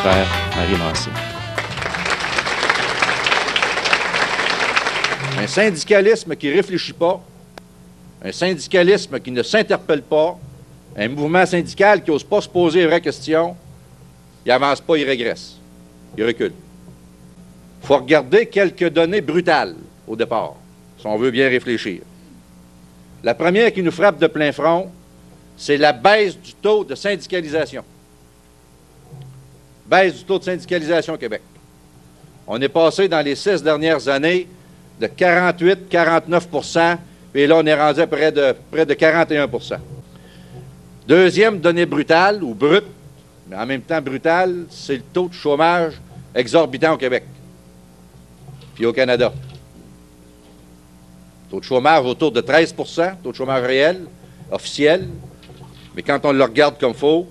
frère Henri Mancé. Un syndicalisme qui ne réfléchit pas, un syndicalisme qui ne s'interpelle pas, un mouvement syndical qui n'ose pas se poser les vraies questions, il n'avance pas, il régresse, il recule. Il faut regarder quelques données brutales au départ, si on veut bien réfléchir. La première qui nous frappe de plein front, c'est la baisse du taux de syndicalisation. Baisse du taux de syndicalisation au Québec. On est passé dans les 6 dernières années de 48-49 % et là, on est rendu à près de 41 %. Deuxième donnée brutale, ou brute, mais en même temps brutale, c'est le taux de chômage exorbitant au Québec, puis au Canada. Taux de chômage autour de 13 %, taux de chômage réel, officiel, mais quand on le regarde comme faux,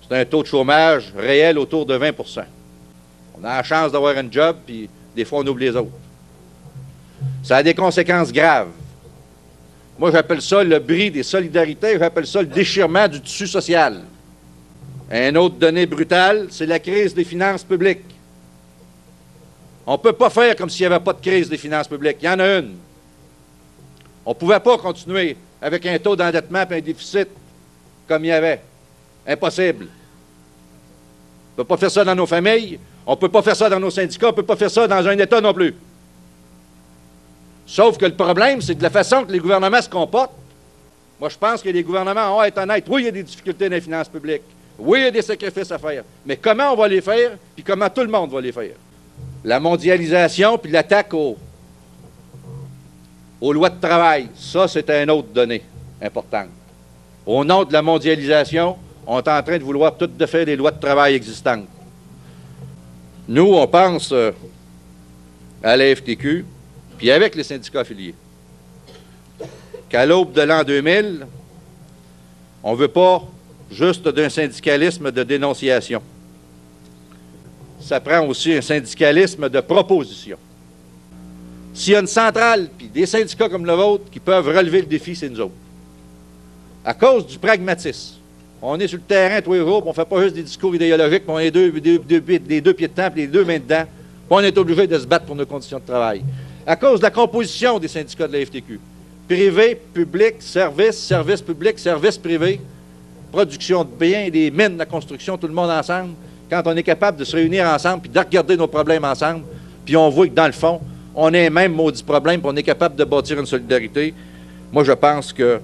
c'est un taux de chômage réel autour de 20 %. On a la chance d'avoir un job, puis des fois, on oublie les autres. Ça a des conséquences graves. Moi, j'appelle ça le bris des solidarités, j'appelle ça le déchirement du tissu social. Une autre donnée brutale, c'est la crise des finances publiques. On ne peut pas faire comme s'il n'y avait pas de crise des finances publiques. Il y en a une. On ne pouvait pas continuer avec un taux d'endettement et un déficit comme il y avait. Impossible. On ne peut pas faire ça dans nos familles, on ne peut pas faire ça dans nos syndicats, on ne peut pas faire ça dans un État non plus. Sauf que le problème, c'est de la façon que les gouvernements se comportent. Moi, je pense que les gouvernements ont à être honnêtes. Oui, il y a des difficultés dans les finances publiques. Oui, il y a des sacrifices à faire. Mais comment on va les faire, puis comment tout le monde va les faire? La mondialisation, puis l'attaque aux lois de travail, ça, c'est une autre donnée importante. Au nom de la mondialisation, on est en train de vouloir tout de faire les lois de travail existantes. Nous, on pense à la FTQ, puis avec les syndicats affiliés, qu'à l'aube de l'an 2000, on ne veut pas juste d'un syndicalisme de dénonciation. Ça prend aussi un syndicalisme de proposition. S'il y a une centrale, puis des syndicats comme le vôtre qui peuvent relever le défi, c'est nous autres. À cause du pragmatisme. On est sur le terrain tous les jours, puis on ne fait pas juste des discours idéologiques, puis on est des deux pieds de temps, puis les deux mains dedans, puis on est obligé de se battre pour nos conditions de travail. À cause de la composition des syndicats de la FTQ. Privé, public, service, service public, service privé, production de biens, des mines, la construction, tout le monde ensemble. Quand on est capable de se réunir ensemble, puis de regarder nos problèmes ensemble, puis on voit que dans le fond, on a les mêmes maudits problèmes, puis on est capable de bâtir une solidarité. Moi, je pense que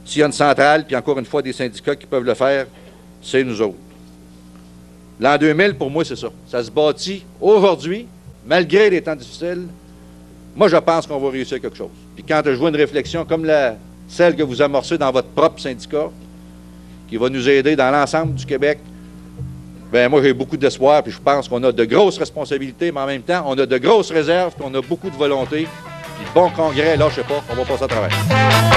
s'il y a une centrale, puis encore une fois des syndicats qui peuvent le faire, c'est nous autres. L'an 2000, pour moi, c'est ça. Ça se bâtit aujourd'hui, malgré les temps difficiles. Moi, je pense qu'on va réussir quelque chose. Puis quand je vois une réflexion comme celle que vous amorcez dans votre propre syndicat, qui va nous aider dans l'ensemble du Québec, bien, moi, j'ai beaucoup d'espoir, puis je pense qu'on a de grosses responsabilités, mais en même temps, on a de grosses réserves, puis on a beaucoup de volonté. Puis le bon congrès, là, je sais pas, on va passer à travers.